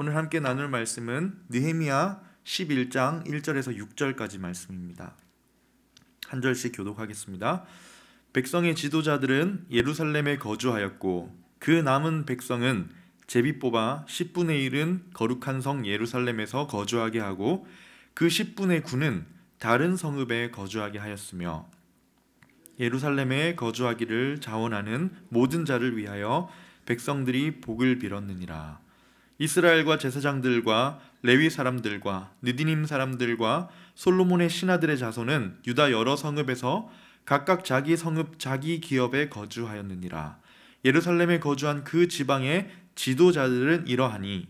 오늘 함께 나눌 말씀은 느헤미야 11장 1절에서 6절까지 말씀입니다. 한 절씩 교독하겠습니다. 백성의 지도자들은 예루살렘에 거주하였고 그 남은 백성은 제비 뽑아 10분의 1은 거룩한 성 예루살렘에서 거주하게 하고 그 10분의 9는 다른 성읍에 거주하게 하였으며 예루살렘에 거주하기를 자원하는 모든 자를 위하여 백성들이 복을 빌었느니라. 이스라엘과 제사장들과 레위 사람들과 느디님 사람들과 솔로몬의 신하들의 자손은 유다 여러 성읍에서 각각 자기 성읍 자기 기업에 거주하였느니라. 예루살렘에 거주한 그 지방의 지도자들은 이러하니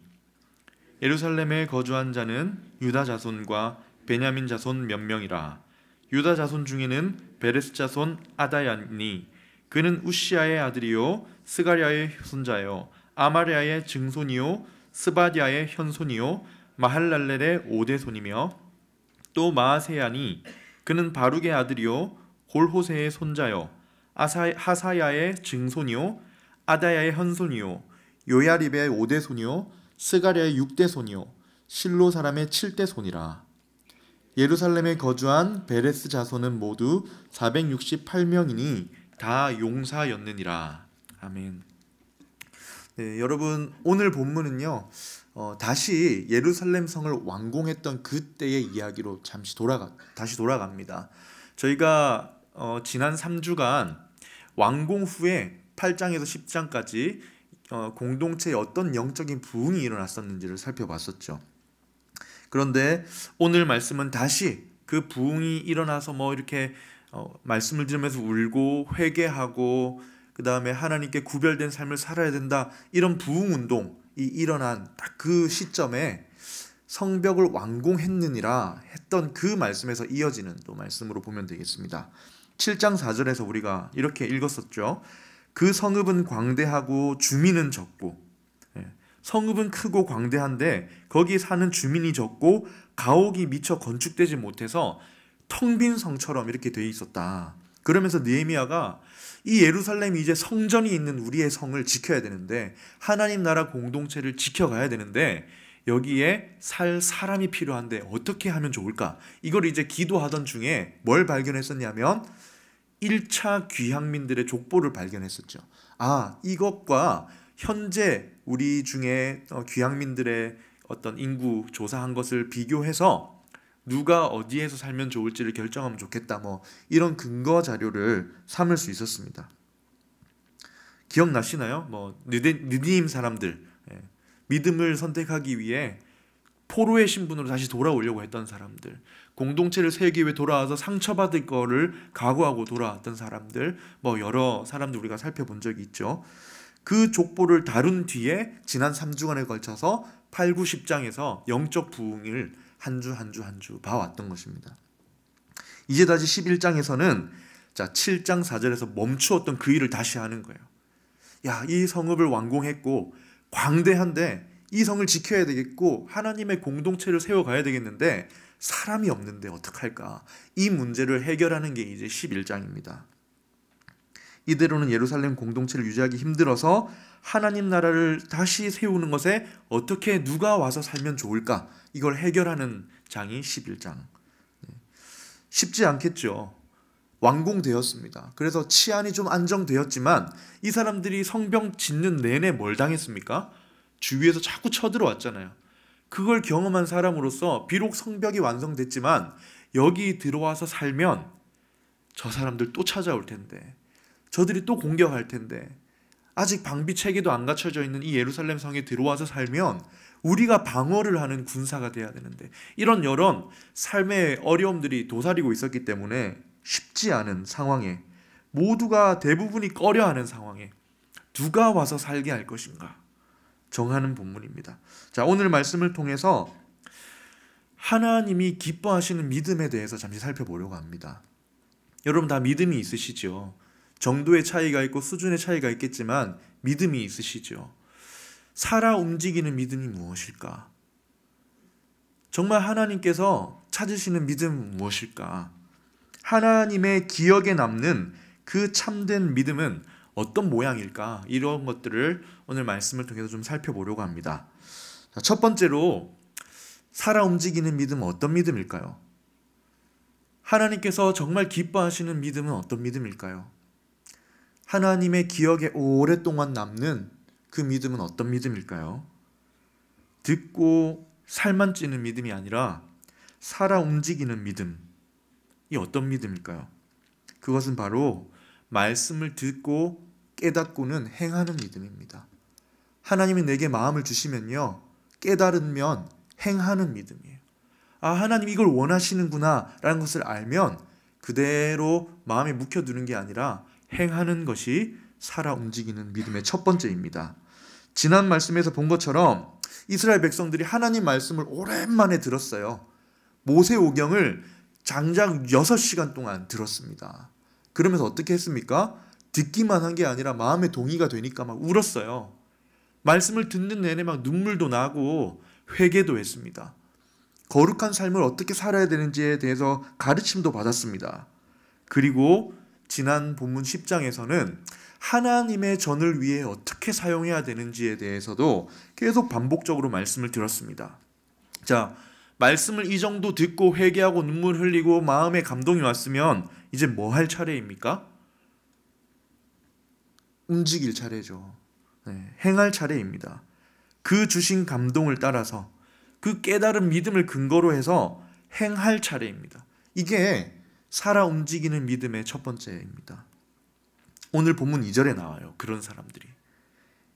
예루살렘에 거주한 자는 유다 자손과 베냐민 자손 몇 명이라. 유다 자손 중에는 베레스 자손 아다야니 그는 우시아의 아들이요 스가랴의 손자요 아마랴의 증손이요 스바디아의 현손이요 마할랄렐의 오대손이며 또 마아세야니 그는 바룩의 아들이요 골호세의 손자요 하사야의 증손이요 아다야의 현손이요 요야립의 오대손이요 스가랴의 육대손이요 실로 사람의 칠대손이라. 예루살렘에 거주한 베레스 자손은 모두 468명이니 다 용사였느니라. 아멘. 네, 여러분 오늘 본문은요 다시 예루살렘 성을 완공했던 그때의 이야기로 다시 돌아갑니다. 저희가 지난 3주간 완공 후에 8장에서 10장까지 공동체에 어떤 영적인 부흥이 일어났었는지를 살펴봤었죠. 그런데 오늘 말씀은 다시 그 부흥이 일어나서 이렇게 말씀을 들으면서 울고 회개하고 그 다음에 하나님께 구별된 삶을 살아야 된다, 이런 부흥 운동이 일어난 딱 그 시점에 성벽을 완공했느니라 했던 그 말씀에서 이어지는 또 말씀으로 보면 되겠습니다. 7장 4절에서 우리가 이렇게 읽었었죠. 그 성읍은 광대하고 주민은 적고, 성읍은 크고 광대한데 거기 사는 주민이 적고 가옥이 미처 건축되지 못해서 텅 빈 성처럼 이렇게 돼 있었다. 그러면서 느헤미야가 이 예루살렘이 이제 성전이 있는 우리의 성을 지켜야 되는데, 하나님 나라 공동체를 지켜가야 되는데 여기에 살 사람이 필요한데 어떻게 하면 좋을까? 이걸 이제 기도하던 중에 뭘 발견했었냐면 1차 귀향민들의 족보를 발견했었죠. 이것과 현재 우리 중에 귀향민들의 어떤 인구 조사한 것을 비교해서 누가 어디에서 살면 좋을지를 결정하면 좋겠다, 이런 근거 자료를 삼을 수 있었습니다. 기억나시나요? 느디님 사람들, 믿음을 선택하기 위해 포로의 신분으로 다시 돌아오려고 했던 사람들, 공동체를 세우기 위해 돌아와서 상처받을 거를 각오하고 돌아왔던 사람들, 여러 사람들 우리가 살펴본 적이 있죠. 그 족보를 다룬 뒤에 지난 3주간에 걸쳐서 8, 9, 10장에서 영적 부흥을 한 주 봐왔던 것입니다. 이제 다시 11장에서는 7장 4절에서 멈추었던 그 일을 다시 하는 거예요. 이 성읍을 완공했고 광대한데 이 성을 지켜야 되겠고 하나님의 공동체를 세워가야 되겠는데 사람이 없는데 어떡할까? 이 문제를 해결하는 게 이제 11장입니다. 이대로는 예루살렘 공동체를 유지하기 힘들어서 하나님 나라를 다시 세우는 것에 어떻게 누가 와서 살면 좋을까? 이걸 해결하는 장이 11장. 쉽지 않겠죠. 완공되었습니다. 그래서 치안이 좀 안정되었지만 이 사람들이 성벽 짓는 내내 뭘 당했습니까? 주위에서 자꾸 쳐들어왔잖아요. 그걸 경험한 사람으로서 비록 성벽이 완성됐지만 여기 들어와서 살면 저 사람들 또 찾아올 텐데, 저들이 또 공격할 텐데, 아직 방비 체계도 안 갖춰져 있는 이 예루살렘 성에 들어와서 살면 우리가 방어를 하는 군사가 돼야 되는데, 이런 여러 삶의 어려움들이 도사리고 있었기 때문에 쉽지 않은 상황에, 대부분이 꺼려하는 상황에 누가 와서 살게 할 것인가 정하는 본문입니다. 오늘 말씀을 통해서 하나님이 기뻐하시는 믿음에 대해서 잠시 살펴보려고 합니다. 여러분 다 믿음이 있으시죠? 정도의 차이가 있고 수준의 차이가 있겠지만 믿음이 있으시죠? 살아 움직이는 믿음이 무엇일까? 정말 하나님께서 찾으시는 믿음은 무엇일까? 하나님의 기억에 남는 그 참된 믿음은 어떤 모양일까? 이런 것들을 오늘 말씀을 통해서 좀 살펴보려고 합니다. 자, 첫 번째로 살아 움직이는 믿음은 어떤 믿음일까요? 하나님께서 정말 기뻐하시는 믿음은 어떤 믿음일까요? 하나님의 기억에 오랫동안 남는 그 믿음은 어떤 믿음일까요? 듣고 살만 찌는 믿음이 아니라 살아 움직이는 믿음이 어떤 믿음일까요? 그것은 바로 말씀을 듣고 깨닫고는 행하는 믿음입니다. 하나님이 내게 마음을 주시면요, 깨달으면 행하는 믿음이에요. 아, 하나님 이걸 원하시는구나 라는 것을 알면 그대로 마음에 묵혀두는 게 아니라 행하는 것이 살아 움직이는 믿음의 첫 번째입니다. 지난 말씀에서 본 것처럼 이스라엘 백성들이 하나님 말씀을 오랜만에 들었어요. 모세오경을 장작 6시간 동안 들었습니다. 그러면서 어떻게 했습니까? 듣기만 한 게 아니라 마음의 동의가 되니까 막 울었어요. 말씀을 듣는 내내 막 눈물도 나고 회개도 했습니다. 거룩한 삶을 어떻게 살아야 되는지에 대해서 가르침도 받았습니다. 그리고 지난 본문 10장에서는 하나님의 전을 위해 어떻게 사용해야 되는지에 대해서도 계속 반복적으로 말씀을 들었습니다. 자, 말씀을 이 정도 듣고 회개하고 눈물 흘리고 마음에 감동이 왔으면 이제 뭐 할 차례입니까? 움직일 차례죠. 네, 행할 차례입니다. 그 주신 감동을 따라서 그 깨달은 믿음을 근거로 해서 행할 차례입니다. 이게 살아 움직이는 믿음의 첫 번째입니다. 오늘 본문 2절에 나와요. 그런 사람들이.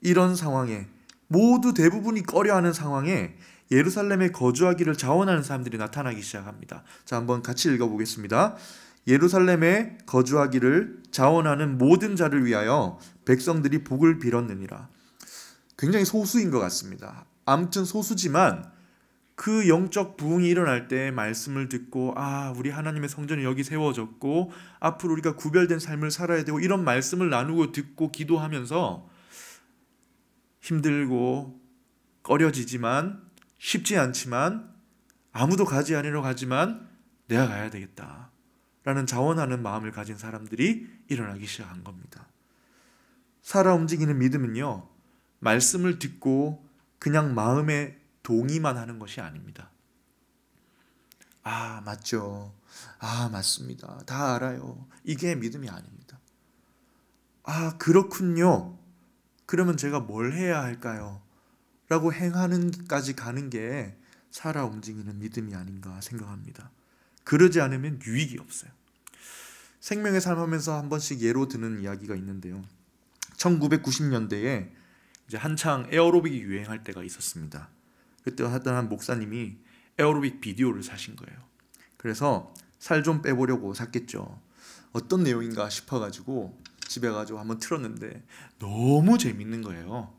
이런 상황에 모두 대부분이 꺼려하는 상황에 예루살렘에 거주하기를 자원하는 사람들이 나타나기 시작합니다. 자, 한번 같이 읽어보겠습니다. 예루살렘에 거주하기를 자원하는 모든 자를 위하여 백성들이 복을 빌었느니라. 굉장히 소수인 것 같습니다. 아무튼 소수지만 그 영적 부흥이 일어날 때 말씀을 듣고 우리 하나님의 성전이 여기 세워졌고 앞으로 우리가 구별된 삶을 살아야 되고 이런 말씀을 나누고 듣고 기도하면서 힘들고 꺼려지지만 쉽지 않지만 아무도 가지 않으러 가지만 내가 가야 되겠다 라는 자원하는 마음을 가진 사람들이 일어나기 시작한 겁니다. 살아 움직이는 믿음은요, 말씀을 듣고 그냥 마음에 동의만 하는 것이 아닙니다. 맞죠. 맞습니다. 다 알아요. 이게 믿음이 아닙니다. 그렇군요. 그러면 제가 뭘 해야 할까요? 라고 행하는 데까지 가는 게 살아 움직이는 믿음이 아닌가 생각합니다. 그러지 않으면 유익이 없어요. 생명의 삶 하면서 한 번씩 예로 드는 이야기가 있는데요. 1990년대에 이제 한창 에어로빅이 유행할 때가 있었습니다. 그때 한 목사님이 에어로빅 비디오를 사신 거예요. 그래서 살 좀 빼보려고 샀겠죠. 어떤 내용인가 싶어가지고 집에 가지고 한번 틀었는데 너무 재밌는 거예요.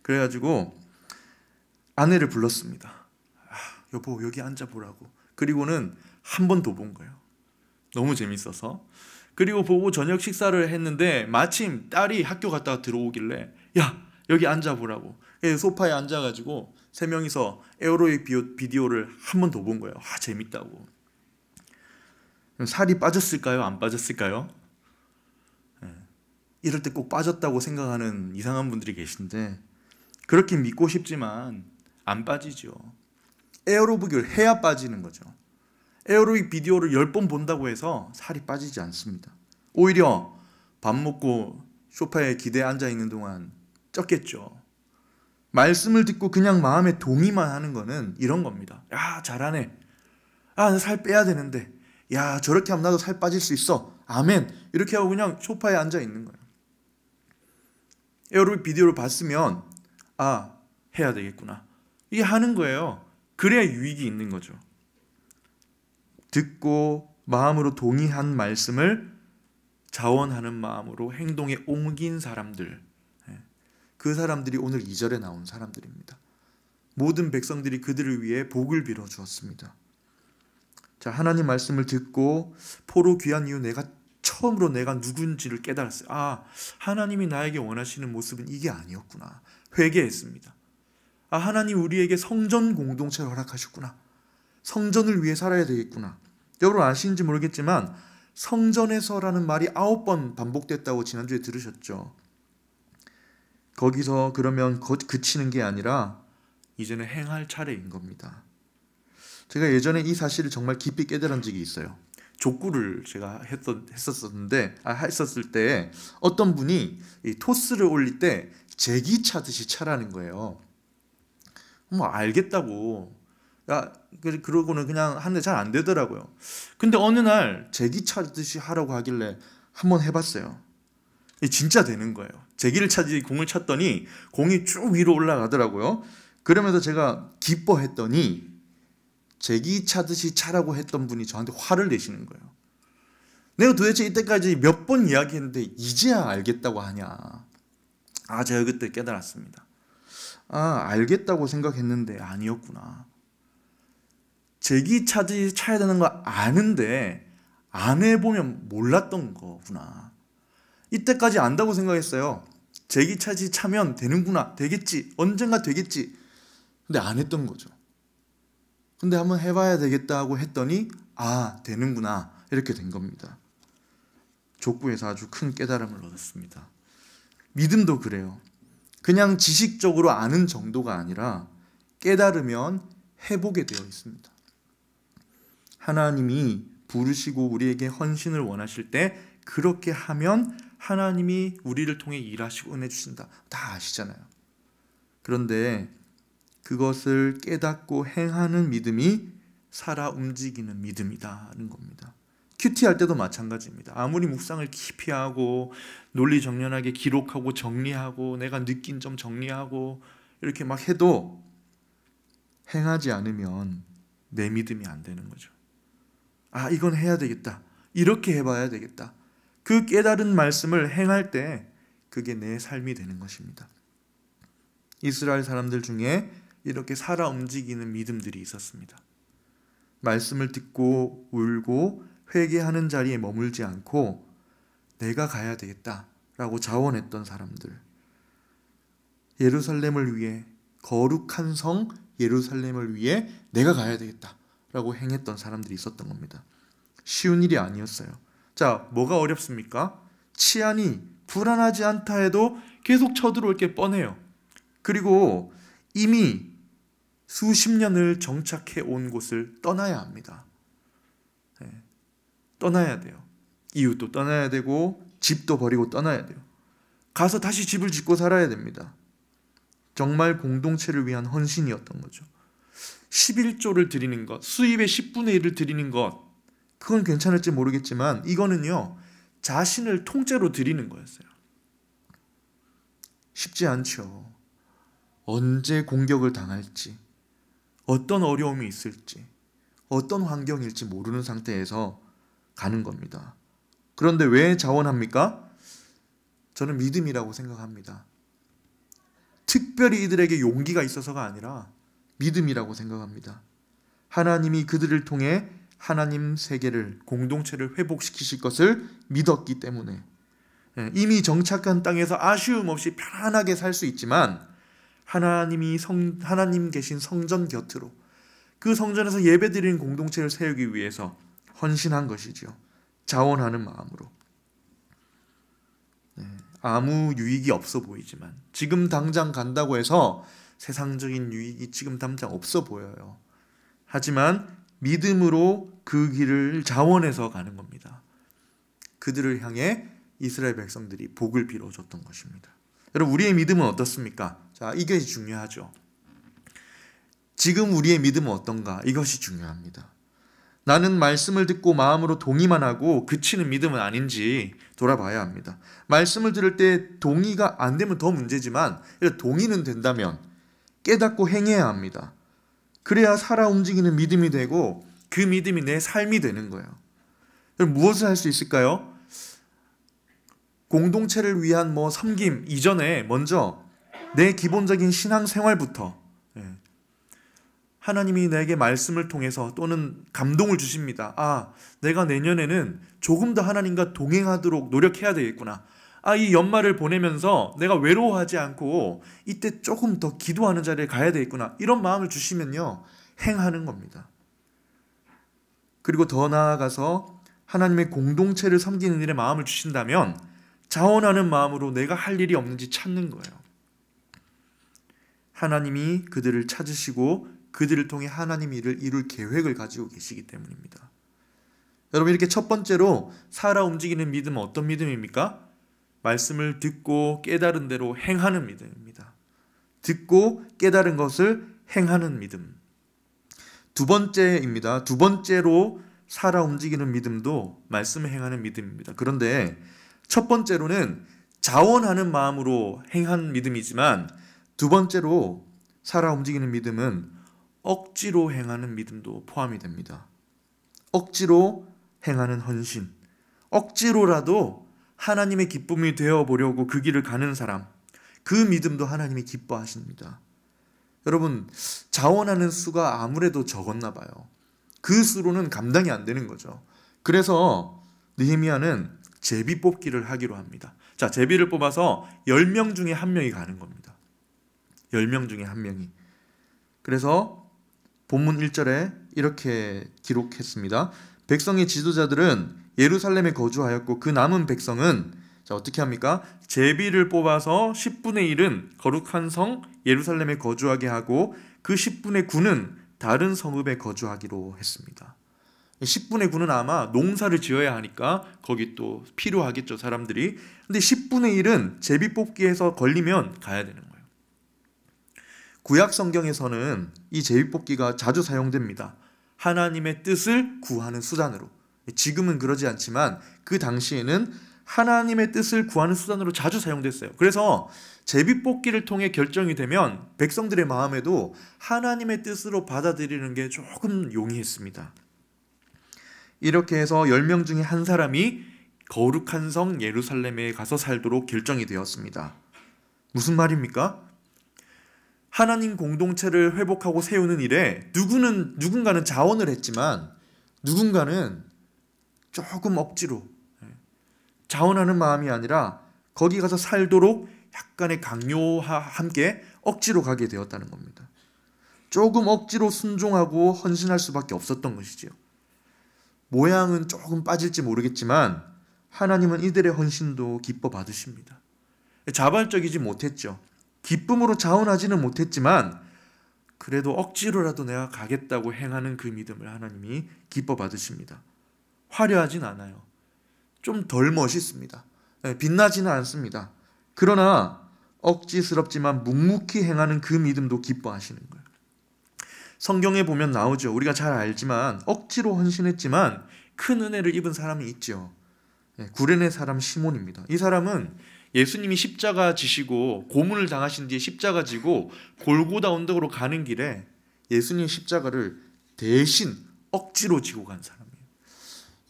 그래가지고 아내를 불렀습니다. 여보 여기 앉아보라고. 그리고는 한 번 더 본 거예요. 너무 재밌어서. 그리고 보고 저녁 식사를 했는데 마침 딸이 학교 갔다가 들어오길래 야 여기 앉아보라고. 소파에 앉아가지고 세 명이서 에어로빅 비디오를 한 번 더 본 거예요. 재밌다고. 살이 빠졌을까요? 안 빠졌을까요? 이럴 때 꼭 빠졌다고 생각하는 이상한 분들이 계신데 그렇게 믿고 싶지만 안 빠지죠. 에어로빅을 해야 빠지는 거죠. 에어로빅 비디오를 10번 본다고 해서 살이 빠지지 않습니다. 오히려 밥 먹고 소파에 기대에 앉아있는 동안 쪘겠죠. 말씀을 듣고 그냥 마음에 동의만 하는 거는 이런 겁니다. 잘하네. 나 살 빼야 되는데. 저렇게 하면 나도 살 빠질 수 있어. 아멘. 이렇게 하고 그냥 소파에 앉아 있는 거예요. 에어로빅 비디오를 봤으면 해야 되겠구나. 이게 하는 거예요. 그래야 유익이 있는 거죠. 듣고 마음으로 동의한 말씀을 자원하는 마음으로 행동에 옮긴 사람들, 그 사람들이 오늘 2절에 나온 사람들입니다. 모든 백성들이 그들을 위해 복을 빌어 주었습니다. 자, 하나님 말씀을 듣고 포로 귀한 이후 처음으로 내가 누군지를 깨달았어요. 하나님이 나에게 원하시는 모습은 이게 아니었구나. 회개했습니다. 하나님 우리에게 성전 공동체를 허락하셨구나. 성전을 위해 살아야 되겠구나. 여러분 아시는지 모르겠지만 성전에서라는 말이 9번 반복됐다고 지난주에 들으셨죠. 거기서 그러면 그치는 게 아니라 이제는 행할 차례인 겁니다. 제가 예전에 이 사실을 정말 깊이 깨달은 적이 있어요. 족구를 제가 했었을 때 어떤 분이 이 토스를 올릴 때 제기 차듯이 차라는 거예요. 뭐 알겠다고. 야, 그러고는 그냥 하는데 잘 안 되더라고요. 근데 어느 날 제기 차듯이 하라고 하길래 한번 해봤어요. 진짜 되는 거예요. 제기를 차지 공을 찼더니 공이 쭉 위로 올라가더라고요. 그러면서 제가 기뻐했더니 제기 차듯이 차라고 했던 분이 저한테 화를 내시는 거예요. 내가 도대체 이때까지 몇 번 이야기했는데 이제야 알겠다고 하냐. 제가 그때 깨달았습니다. 알겠다고 생각했는데 아니었구나. 제기 차듯이 차야 되는 거 아는데 안 해보면 몰랐던 거구나. 이때까지 안다고 생각했어요. 제기 차듯이 차면 되는구나. 되겠지. 언젠가 되겠지. 근데 안 했던 거죠. 근데 한번 해봐야 되겠다고 했더니 되는구나. 이렇게 된 겁니다. 족구에서 아주 큰 깨달음을 얻었습니다. 믿음도 그래요. 그냥 지식적으로 아는 정도가 아니라 깨달으면 해보게 되어 있습니다. 하나님이 부르시고 우리에게 헌신을 원하실 때 그렇게 하면 하나님이 우리를 통해 일하시고 은혜 주신다. 다 아시잖아요. 그런데 그것을 깨닫고 행하는 믿음이 살아 움직이는 믿음이다는 겁니다. 큐티할 때도 마찬가지입니다. 아무리 묵상을 깊이 하고 논리정연하게 기록하고 정리하고 내가 느낀 점 정리하고 이렇게 막 해도 행하지 않으면 내 믿음이 안 되는 거죠. 이건 해야 되겠다. 이렇게 해봐야 되겠다. 그 깨달은 말씀을 행할 때 그게 내 삶이 되는 것입니다. 이스라엘 사람들 중에 이렇게 살아 움직이는 믿음들이 있었습니다. 말씀을 듣고 울고 회개하는 자리에 머물지 않고 내가 가야 되겠다라고 자원했던 사람들. 예루살렘을 위해, 거룩한 성 예루살렘을 위해 내가 가야 되겠다라고 행했던 사람들이 있었던 겁니다. 쉬운 일이 아니었어요. 자, 뭐가 어렵습니까? 치안이 불안하지 않다 해도 계속 쳐들어올 게 뻔해요. 그리고 이미 수십 년을 정착해 온 곳을 떠나야 합니다. 떠나야 돼요. 이웃도 떠나야 되고 집도 버리고 떠나야 돼요. 가서 다시 집을 짓고 살아야 됩니다. 정말 공동체를 위한 헌신이었던 거죠. 11조를 드리는 것, 수입의 10분의 1을 드리는 것, 그건 괜찮을지 모르겠지만 이거는요, 자신을 통째로 드리는 거였어요. 쉽지 않죠. 언제 공격을 당할지, 어떤 어려움이 있을지, 어떤 환경일지 모르는 상태에서 가는 겁니다. 그런데 왜 자원합니까? 저는 믿음이라고 생각합니다. 특별히 이들에게 용기가 있어서가 아니라 믿음이라고 생각합니다. 하나님이 그들을 통해 하나님 세계를, 공동체를 회복시키실 것을 믿었기 때문에 이미 정착한 땅에서 아쉬움 없이 편안하게 살 수 있지만 하나님 계신 성전 곁으로 그 성전에서 예배드리는 공동체를 세우기 위해서 헌신한 것이죠. 자원하는 마음으로. 아무 유익이 없어 보이지만 지금 당장 간다고 해서 세상적인 유익이 지금 당장 없어 보여요. 하지만 믿음으로 그 길을 자원해서 가는 겁니다. 그들을 향해 이스라엘 백성들이 복을 빌어줬던 것입니다. 여러분, 우리의 믿음은 어떻습니까? 자, 이게 중요하죠. 지금 우리의 믿음은 어떤가? 이것이 중요합니다. 나는 말씀을 듣고 마음으로 동의만 하고 그치는 믿음은 아닌지 돌아봐야 합니다. 말씀을 들을 때 동의가 안 되면 더 문제지만 동의는 된다면 깨닫고 행해야 합니다. 그래야 살아 움직이는 믿음이 되고 그 믿음이 내 삶이 되는 거예요. 그럼 무엇을 할 수 있을까요? 공동체를 위한 섬김 이전에 먼저 내 기본적인 신앙생활부터, 하나님이 내게 말씀을 통해서 또는 감동을 주십니다. 내가 내년에는 조금 더 하나님과 동행하도록 노력해야 되겠구나. 이 연말을 보내면서 내가 외로워하지 않고 이때 조금 더 기도하는 자리에 가야 되겠구나. 이런 마음을 주시면요, 행하는 겁니다. 그리고 더 나아가서 하나님의 공동체를 섬기는 일에 마음을 주신다면 자원하는 마음으로 내가 할 일이 없는지 찾는 거예요. 하나님이 그들을 찾으시고 그들을 통해 하나님이 이룰 계획을 가지고 계시기 때문입니다. 여러분, 이렇게 첫 번째로 살아 움직이는 믿음은 어떤 믿음입니까? 말씀을 듣고 깨달은 대로 행하는 믿음입니다. 듣고 깨달은 것을 행하는 믿음. 두 번째입니다. 두 번째로 살아 움직이는 믿음도 말씀을 행하는 믿음입니다. 그런데 첫 번째로는 자원하는 마음으로 행한 믿음이지만 두 번째로 살아 움직이는 믿음은 억지로 행하는 믿음도 포함이 됩니다. 억지로 행하는 헌신, 억지로라도 하나님의 기쁨이 되어보려고 그 길을 가는 사람, 그 믿음도 하나님이 기뻐하십니다. 여러분, 자원하는 수가 아무래도 적었나 봐요. 그 수로는 감당이 안 되는 거죠. 그래서 느헤미야는 제비 뽑기를 하기로 합니다. 자, 제비를 뽑아서 10명 중에 1명이 가는 겁니다. 10명 중에 1명이. 그래서 본문 1절에 이렇게 기록했습니다. 백성의 지도자들은 예루살렘에 거주하였고 그 남은 백성은 자, 어떻게 합니까? 제비를 뽑아서 10분의 1은 거룩한 성 예루살렘에 거주하게 하고 그 10분의 9는 다른 성읍에 거주하기로 했습니다. 10분의 9는 아마 농사를 지어야 하니까 거기 또 필요하겠죠, 사람들이. 근데 10분의 1은 제비 뽑기에서 걸리면 가야 되는 거예요. 구약 성경에서는 이 제비 뽑기가 자주 사용됩니다. 하나님의 뜻을 구하는 수단으로. 지금은 그러지 않지만 그 당시에는 하나님의 뜻을 구하는 수단으로 자주 사용됐어요. 그래서 제비뽑기를 통해 결정이 되면 백성들의 마음에도 하나님의 뜻으로 받아들이는 게 조금 용이했습니다. 이렇게 해서 10명 중에 한 사람이 거룩한 성 예루살렘에 가서 살도록 결정이 되었습니다. 무슨 말입니까? 하나님 공동체를 회복하고 세우는 일에 누군가는 자원을 했지만 누군가는 조금 억지로 자원하는 마음이 아니라 거기 가서 살도록 약간의 강요와 함께 억지로 가게 되었다는 겁니다. 조금 억지로 순종하고 헌신할 수밖에 없었던 것이지요. 모양은 조금 빠질지 모르겠지만 하나님은 이들의 헌신도 기뻐 받으십니다. 자발적이지 못했죠. 기쁨으로 자원하지는 못했지만 그래도 억지로라도 내가 가겠다고 행하는 그 믿음을 하나님이 기뻐 받으십니다. 화려하진 않아요. 좀 덜 멋있습니다. 빛나지는 않습니다. 그러나 억지스럽지만 묵묵히 행하는 그 믿음도 기뻐하시는 거예요. 성경에 보면 나오죠. 우리가 잘 알지만 억지로 헌신했지만 큰 은혜를 입은 사람이 있죠. 구레네 사람 시몬입니다. 이 사람은 예수님이 십자가 지시고 고문을 당하신 뒤에 십자가 지고 골고다 언덕으로 가는 길에 예수님의 십자가를 대신 억지로 지고 간 사람이에요.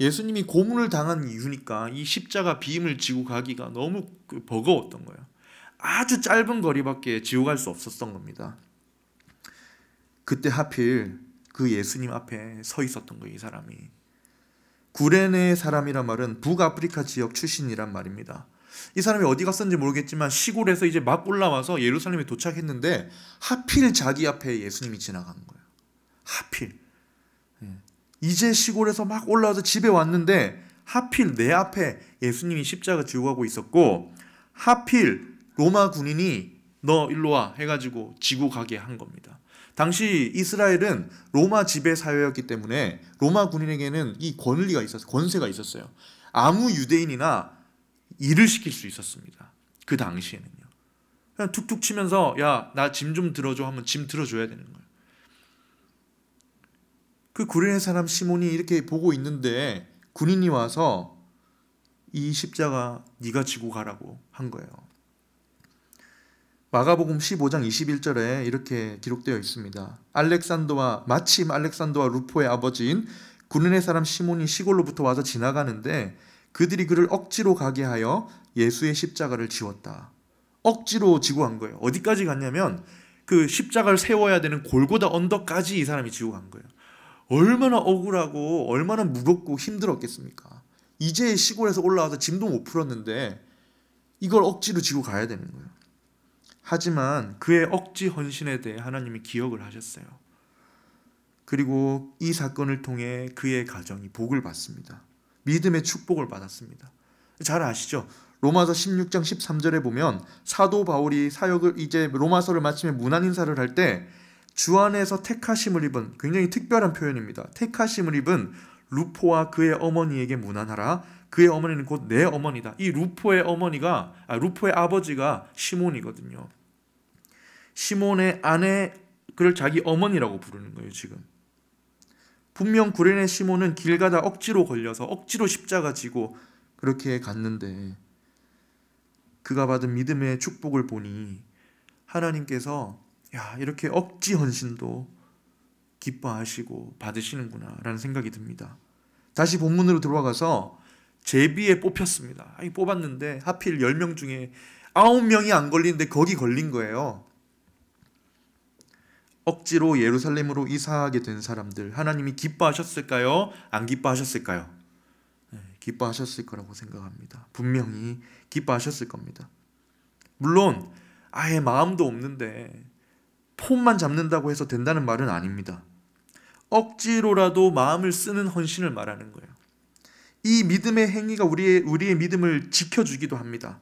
예수님이 고문을 당한 이유니까 이 십자가 빔을 지고 가기가 너무 버거웠던 거예요. 아주 짧은 거리밖에 지고 갈 수 없었던 겁니다. 그때 하필 그 예수님 앞에 서 있었던 거예요, 이 사람이. 구레네 사람이란 말은 북아프리카 지역 출신이란 말입니다. 이 사람이 어디 갔었는지 모르겠지만 시골에서 이제 막 올라와서 예루살렘에 도착했는데 하필 자기 앞에 예수님이 지나가는 거예요. 하필. 이제 시골에서 막 올라와서 집에 왔는데 하필 내 앞에 예수님이 십자가 지고 가고 있었고 하필 로마 군인이 너 일로 와 해가지고 지고 가게 한 겁니다. 당시 이스라엘은 로마 지배 사회였기 때문에 로마 군인에게는 이 권세가 있었어요. 아무 유대인이나 일을 시킬 수 있었습니다. 그 당시에는요. 그냥 툭툭 치면서 야, 나 짐 좀 들어줘 하면 짐 들어줘야 되는 거예요. 그 구레네 사람 시몬이 이렇게 보고 있는데 군인이 와서 이 십자가 네가 지고 가라고 한 거예요. 마가복음 15장 21절에 이렇게 기록되어 있습니다. 마침 알렉산더와 루포의 아버지인 구레네 사람 시몬이 시골로부터 와서 지나가는데 그들이 그를 억지로 가게 하여 예수의 십자가를 지웠다. 억지로 지고 간 거예요. 어디까지 갔냐면 그 십자가를 세워야 되는 골고다 언덕까지 이 사람이 지고 간 거예요. 얼마나 억울하고 얼마나 무겁고 힘들었겠습니까? 이제 시골에서 올라와서 짐도 못 풀었는데 이걸 억지로 지고 가야 되는 거예요. 하지만 그의 억지 헌신에 대해 하나님이 기억을 하셨어요. 그리고 이 사건을 통해 그의 가정이 복을 받습니다. 믿음의 축복을 받았습니다. 잘 아시죠? 로마서 16장 13절에 보면 사도 바울이 사역을 이제 로마서를 마치며 문안 인사를 할 때 주 안에서 택하심을 입은, 굉장히 특별한 표현입니다. 택하심을 입은 루포와 그의 어머니에게 문안하라. 그의 어머니는 곧 내 어머니다. 이 루포의 루포의 아버지가 시몬이거든요. 시몬의 아내, 그를 자기 어머니라고 부르는 거예요. 지금 분명 구레네 시몬은 길 가다 억지로 걸려서 억지로 십자가 지고 그렇게 갔는데, 그가 받은 믿음의 축복을 보니 하나님께서 이렇게 억지 헌신도 기뻐하시고 받으시는구나 라는 생각이 듭니다. 다시 본문으로 들어가서 제비에 뽑혔습니다. 뽑았는데 하필 10명 중에 9명이 안 걸리는데 거기 걸린 거예요. 억지로 예루살렘으로 이사하게 된 사람들, 하나님이 기뻐하셨을까요? 안 기뻐하셨을까요? 기뻐하셨을 거라고 생각합니다. 분명히 기뻐하셨을 겁니다. 물론 아예 마음도 없는데 폼만 잡는다고 해서 된다는 말은 아닙니다. 억지로라도 마음을 쓰는 헌신을 말하는 거예요. 이 믿음의 행위가 우리의 믿음을 지켜주기도 합니다.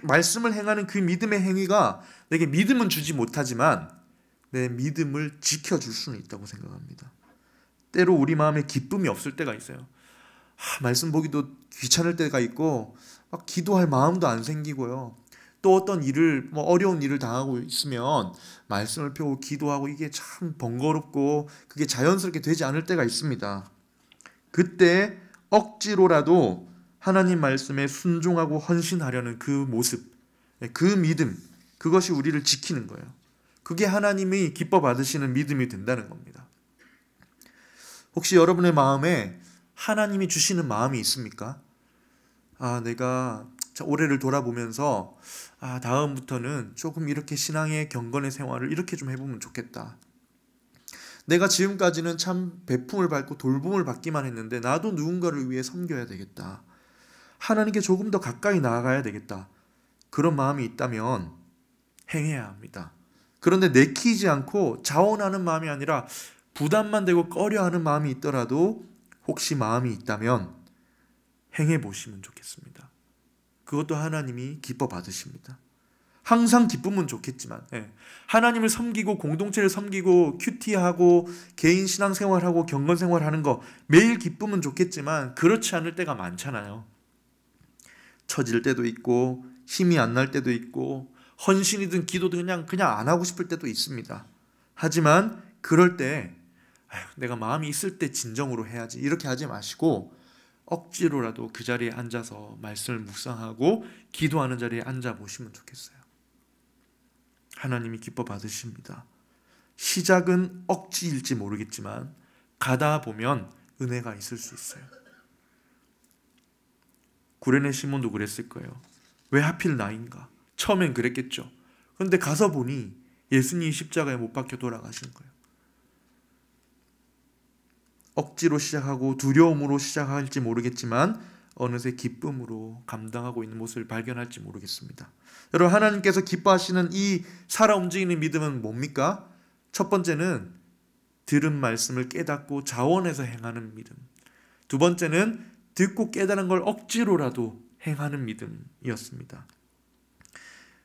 말씀을 행하는 그 믿음의 행위가 내게 믿음은 주지 못하지만 내 믿음을 지켜줄 수는 있다고 생각합니다. 때로 우리 마음에 기쁨이 없을 때가 있어요. 말씀 보기도 귀찮을 때가 있고 막 기도할 마음도 안 생기고요. 또 어떤 일을 어려운 일을 당하고 있으면 말씀을 펴고 기도하고 이게 참 번거롭고 그게 자연스럽게 되지 않을 때가 있습니다. 그때 억지로라도 하나님 말씀에 순종하고 헌신하려는 그 모습, 그 믿음, 그것이 우리를 지키는 거예요. 그게 하나님이 기뻐 받으시는 믿음이 된다는 겁니다. 혹시 여러분의 마음에 하나님이 주시는 마음이 있습니까? 내가 올해를 돌아보면서 다음부터는 조금 이렇게 신앙의 경건의 생활을 이렇게 좀 해보면 좋겠다. 내가 지금까지는 참 배품을 받고 돌봄을 받기만 했는데 나도 누군가를 위해 섬겨야 되겠다. 하나님께 조금 더 가까이 나아가야 되겠다. 그런 마음이 있다면 행해야 합니다. 그런데 내키지 않고 자원하는 마음이 아니라 부담만 되고 꺼려하는 마음이 있더라도 혹시 마음이 있다면 행해보시면 좋겠습니다. 그것도 하나님이 기뻐 받으십니다. 항상 기쁘면 좋겠지만 하나님을 섬기고 공동체를 섬기고 큐티하고 개인 신앙생활하고 경건생활하는 거 매일 기쁘면 좋겠지만 그렇지 않을 때가 많잖아요. 처질 때도 있고 힘이 안 날 때도 있고 헌신이든 기도든 그냥 안 하고 싶을 때도 있습니다. 하지만 그럴 때 내가 마음이 있을 때 진정으로 해야지 이렇게 하지 마시고 억지로라도 그 자리에 앉아서 말씀을 묵상하고 기도하는 자리에 앉아보시면 좋겠어요. 하나님이 기뻐 받으십니다. 시작은 억지일지 모르겠지만 가다 보면 은혜가 있을 수 있어요. 구레네 시몬도 그랬을 거예요. 왜 하필 나인가? 처음엔 그랬겠죠. 그런데 가서 보니 예수님이 십자가에 못 박혀 돌아가신 거예요. 억지로 시작하고 두려움으로 시작할지 모르겠지만 어느새 기쁨으로 감당하고 있는 모습을 발견할지 모르겠습니다. 여러분, 하나님께서 기뻐하시는 이 살아 움직이는 믿음은 뭡니까? 첫 번째는 들은 말씀을 깨닫고 자원해서 행하는 믿음. 두 번째는 듣고 깨달은 걸 억지로라도 행하는 믿음이었습니다.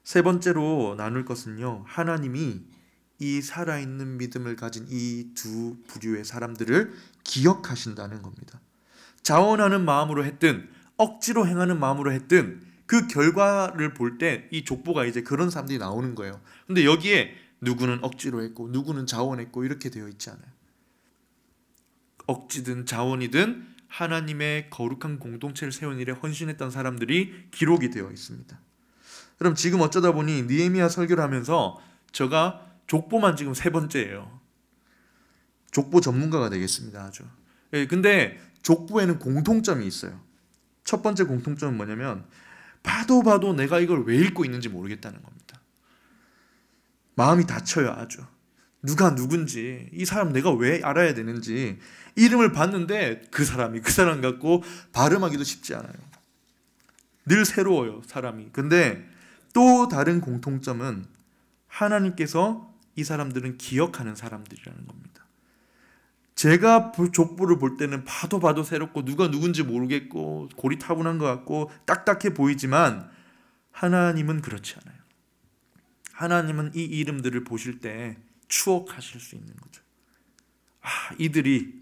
세 번째로 나눌 것은요, 하나님이 이 살아있는 믿음을 가진 이 두 부류의 사람들을 기억하신다는 겁니다. 자원하는 마음으로 했든 억지로 행하는 마음으로 했든 그 결과를 볼 때 이 족보가 이제 그런 사람들이 나오는 거예요. 근데 여기에 누구는 억지로 했고 누구는 자원했고 이렇게 되어 있지 않아요. 억지든 자원이든 하나님의 거룩한 공동체를 세운 일에 헌신했던 사람들이 기록이 되어 있습니다. 그럼 지금 어쩌다 보니 느헤미야 설교를 하면서 제가 족보만 지금 세 번째예요. 족보 전문가가 되겠습니다. 아주. 근데 족보에는 공통점이 있어요. 첫 번째 공통점은 뭐냐면 봐도 내가 이걸 왜 읽고 있는지 모르겠다는 겁니다. 마음이 다쳐요. 아주. 누가 누군지, 이 사람 내가 왜 알아야 되는지, 이름을 봤는데 그 사람 같고 발음하기도 쉽지 않아요. 늘 새로워요, 사람이. 근데 또 다른 공통점은 하나님께서 이 사람들은 기억하는 사람들이라는 겁니다. 제가 족보를 볼 때는 봐도 새롭고 누가 누군지 모르겠고 고리타분한 것 같고 딱딱해 보이지만 하나님은 그렇지 않아요. 하나님은 이 이름들을 보실 때 추억하실 수 있는 거죠. 이들이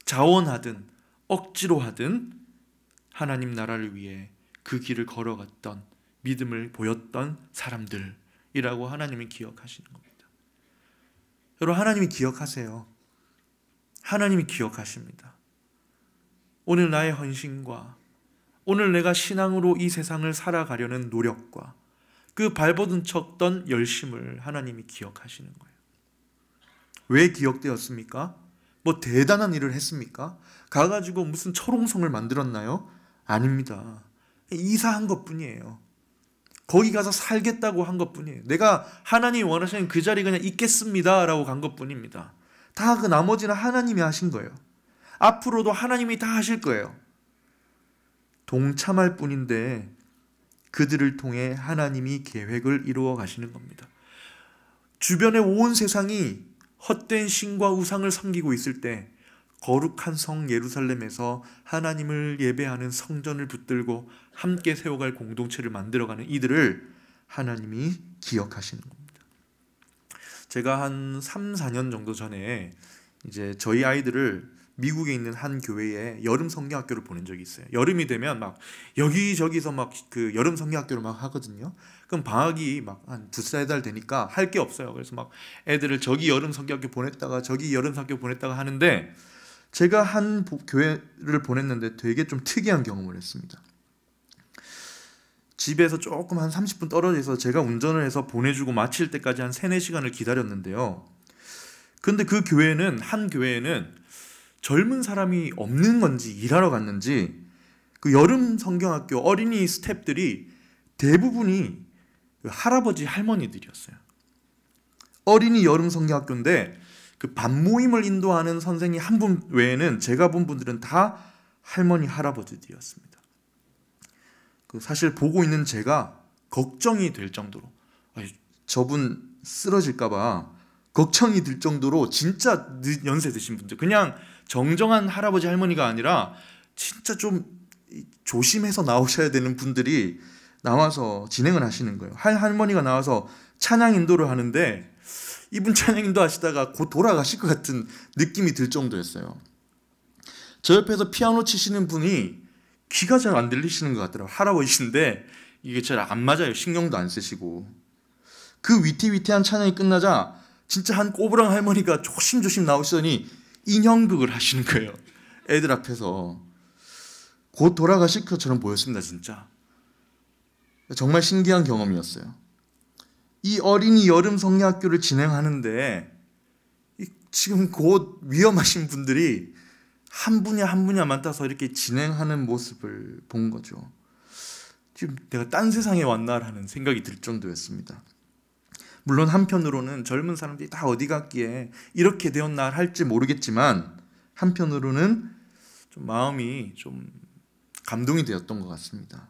자원하든 억지로 하든 하나님 나라를 위해 그 길을 걸어갔던 믿음을 보였던 사람들이라고 하나님이 기억하시는 겁니다. 여러분, 하나님이 기억하세요. 하나님이 기억하십니다. 오늘 나의 헌신과 오늘 내가 신앙으로 이 세상을 살아가려는 노력과 그 발버둥 쳤던 열심을 하나님이 기억하시는 거예요. 왜 기억되었습니까? 뭐 대단한 일을 했습니까? 가가지고 무슨 철옹성을 만들었나요? 아닙니다. 이사한 것뿐이에요. 거기 가서 살겠다고 한 것뿐이에요. 내가 하나님이 원하시는 그 자리 그냥 있겠습니다 라고 간 것뿐입니다. 다 그 나머지는 하나님이 하신 거예요. 앞으로도 하나님이 다 하실 거예요. 동참할 뿐인데 그들을 통해 하나님이 계획을 이루어 가시는 겁니다. 주변의 온 세상이 헛된 신과 우상을 섬기고 있을 때 거룩한 성 예루살렘에서 하나님을 예배하는 성전을 붙들고 함께 세워갈 공동체를 만들어가는 이들을 하나님이 기억하시는 겁니다. 제가 한 3, 4년 정도 전에 이제 저희 아이들을 미국에 있는 한 교회에 여름 성경학교를 보낸 적이 있어요. 여름이 되면 막 여기저기서 막 그 여름 성경학교를 막 하거든요. 그럼 방학이 막 한 2-3달 되니까 할 게 없어요. 그래서 막 애들을 저기 여름 성경학교 보냈다가 저기 여름 성경학교 보냈다가 하는데, 제가 한 교회를 보냈는데 되게 좀 특이한 경험을 했습니다. 집에서 조금 한 30분 떨어져 있어서 제가 운전을 해서 보내주고 마칠 때까지 한 3-4시간을 기다렸는데요. 근데 그 교회는, 한 교회에는 젊은 사람이 없는 건지 일하러 갔는지 그 여름 성경학교 어린이 스태프들이 대부분이 할아버지 할머니들이었어요. 어린이 여름 성경학교인데 그 반모임을 인도하는 선생님 한 분 외에는 제가 본 분들은 다 할머니 할아버지들이었습니다. 사실 보고 있는 제가 걱정이 될 정도로, 저분 쓰러질까봐 걱정이 들 정도로 진짜 연세 드신 분들, 그냥 정정한 할아버지 할머니가 아니라 진짜 좀 조심해서 나오셔야 되는 분들이 나와서 진행을 하시는 거예요. 할머니가 나와서 찬양 인도를 하는데 이분 찬양 인도 하시다가 곧 돌아가실 것 같은 느낌이 들 정도였어요. 저 옆에서 피아노 치시는 분이 귀가 잘 안 들리시는 것 같더라고요. 할아버지신데 이게 잘 안 맞아요. 신경도 안 쓰시고. 그 위태위태한 찬양이 끝나자 진짜 한 꼬부랑 할머니가 조심조심 나오시더니 인형극을 하시는 거예요. 애들 앞에서. 곧 돌아가실 것처럼 보였습니다. 진짜. 정말 신기한 경험이었어요. 이 어린이 여름 성경학교를 진행하는데 지금 곧 위험하신 분들이 한 분야 한 분야 맡아서 이렇게 진행하는 모습을 본 거죠. 지금 내가 딴 세상에 왔나라는 생각이 들 정도였습니다. 물론 한편으로는 젊은 사람들이 다 어디 갔기에 이렇게 되었나 할지 모르겠지만, 한편으로는 좀 마음이 좀 감동이 되었던 것 같습니다.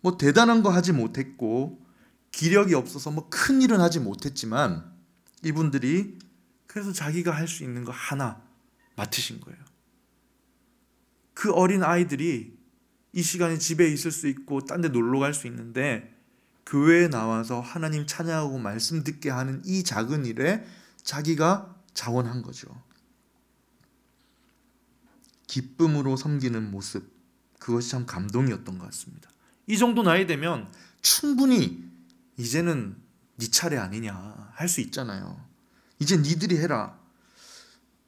뭐 대단한 거 하지 못했고 기력이 없어서 뭐 큰 일은 하지 못했지만 이분들이 그래서 자기가 할 수 있는 거 하나 맡으신 거예요. 그 어린 아이들이 이 시간에 집에 있을 수 있고 딴 데 놀러 갈 수 있는데 교회에 나와서 하나님 찬양하고 말씀 듣게 하는 이 작은 일에 자기가 자원한 거죠. 기쁨으로 섬기는 모습, 그것이 참 감동이었던 것 같습니다. 이 정도 나이 되면 충분히 이제는 네 차례 아니냐 할 수 있잖아요. 이제 니들이 해라.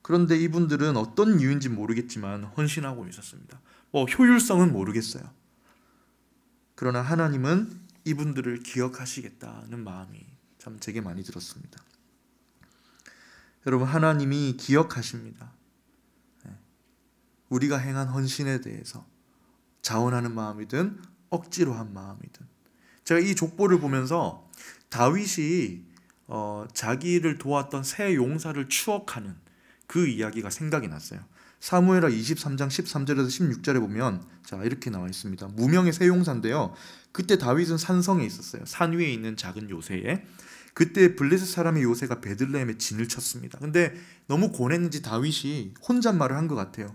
그런데 이분들은 어떤 이유인지 모르겠지만 헌신하고 있었습니다. 뭐 효율성은 모르겠어요. 그러나 하나님은 이분들을 기억하시겠다는 마음이 참 제게 많이 들었습니다. 여러분, 하나님이 기억하십니다. 우리가 행한 헌신에 대해서 자원하는 마음이든 억지로 한 마음이든. 제가 이 족보를 보면서 다윗이 자기를 도왔던 세 용사를 추억하는 그 이야기가 생각이 났어요. 사무엘하 23장 13절에서 16절에 보면 이렇게 나와 있습니다. 무명의 세 용사인데요. 그때 다윗은 산성에 있었어요. 산 위에 있는 작은 요새에. 그때 블레셋 사람의 요새가 베들레헴에 진을 쳤습니다. 근데 너무 고뇌했는지 다윗이 혼잣말을 한 것 같아요.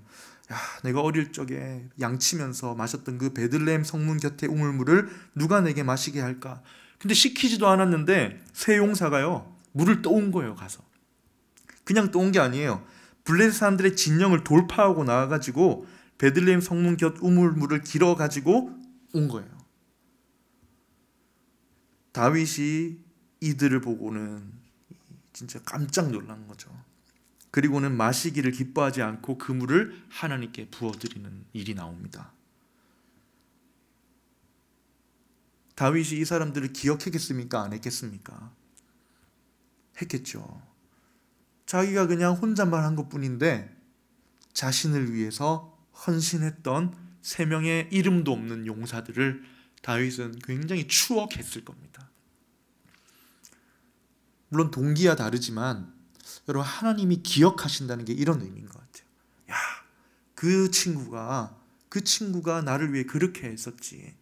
야, 내가 어릴 적에 양치면서 마셨던 그 베들레헴 성문 곁에 우물물을 누가 내게 마시게 할까? 근데 시키지도 않았는데 새 용사가요, 물을 떠온 거예요. 가서 그냥 떠온 게 아니에요. 블레셋 사람들의 진영을 돌파하고 나와가지고 베들레헴 성문 곁 우물물을 길어가지고 온 거예요. 다윗이 이들을 보고는 진짜 깜짝 놀란 거죠. 그리고는 마시기를 기뻐하지 않고 그 물을 하나님께 부어드리는 일이 나옵니다. 다윗이 이 사람들을 기억했겠습니까? 안 했겠습니까? 했겠죠. 자기가 그냥 혼잣말 한 것뿐인데 자신을 위해서 헌신했던 3명의 이름도 없는 용사들을 다윗은 굉장히 추억했을 겁니다. 물론 동기와 다르지만 여러분, 하나님이 기억하신다는 게 이런 의미인 것 같아요. 야, 그 친구가 나를 위해 그렇게 했었지.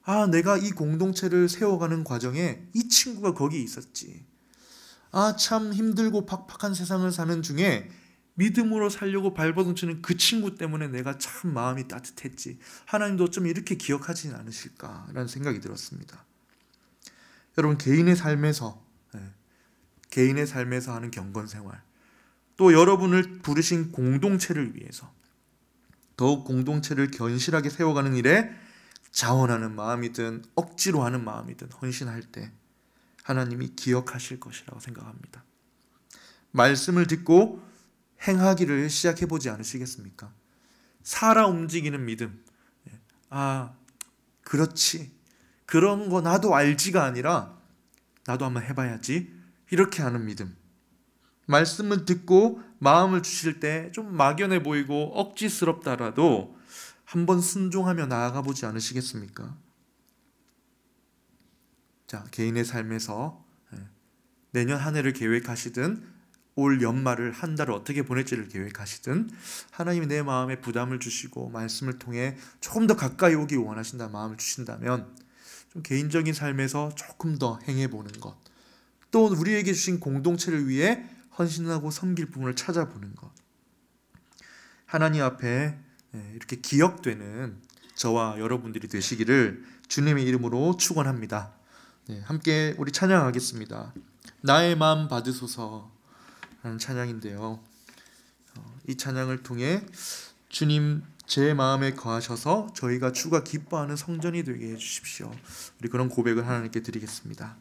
아, 내가 이 공동체를 세워가는 과정에 이 친구가 거기 있었지. 아, 참 힘들고 팍팍한 세상을 사는 중에 믿음으로 살려고 발버둥치는 그 친구 때문에 내가 참 마음이 따뜻했지. 하나님도 어쩜 이렇게 기억하지는 않으실까라는 생각이 들었습니다. 여러분, 개인의 삶에서 하는 경건생활, 또 여러분을 부르신 공동체를 위해서 더욱 공동체를 견실하게 세워가는 일에 자원하는 마음이든 억지로 하는 마음이든 헌신할 때 하나님이 기억하실 것이라고 생각합니다. 말씀을 듣고 행하기를 시작해보지 않으시겠습니까? 살아 움직이는 믿음. 아, 그렇지. 그런 거 나도 알지가 아니라 나도 한번 해봐야지. 이렇게 하는 믿음. 말씀을 듣고 마음을 주실 때 좀 막연해 보이고 억지스럽다라도 한번 순종하며 나아가 보지 않으시겠습니까? 자, 개인의 삶에서 내년 한 해를 계획하시든 올 연말을 한 달을 어떻게 보낼지를 계획하시든 하나님이 내 마음에 부담을 주시고 말씀을 통해 조금 더 가까이 오기 원하신다 마음을 주신다면 좀 개인적인 삶에서 조금 더 행해보는 것, 또 우리에게 주신 공동체를 위해 헌신하고 섬길 부분을 찾아보는 것, 하나님 앞에 이렇게 기억되는 저와 여러분들이 되시기를 주님의 이름으로 축원합니다. 함께 우리 찬양하겠습니다. 나의 마음 받으소서 라는 찬양인데요, 이 찬양을 통해 주님 제 마음에 거하셔서 저희가 주가 기뻐하는 성전이 되게 해주십시오. 우리 그런 고백을 하나님께 드리겠습니다.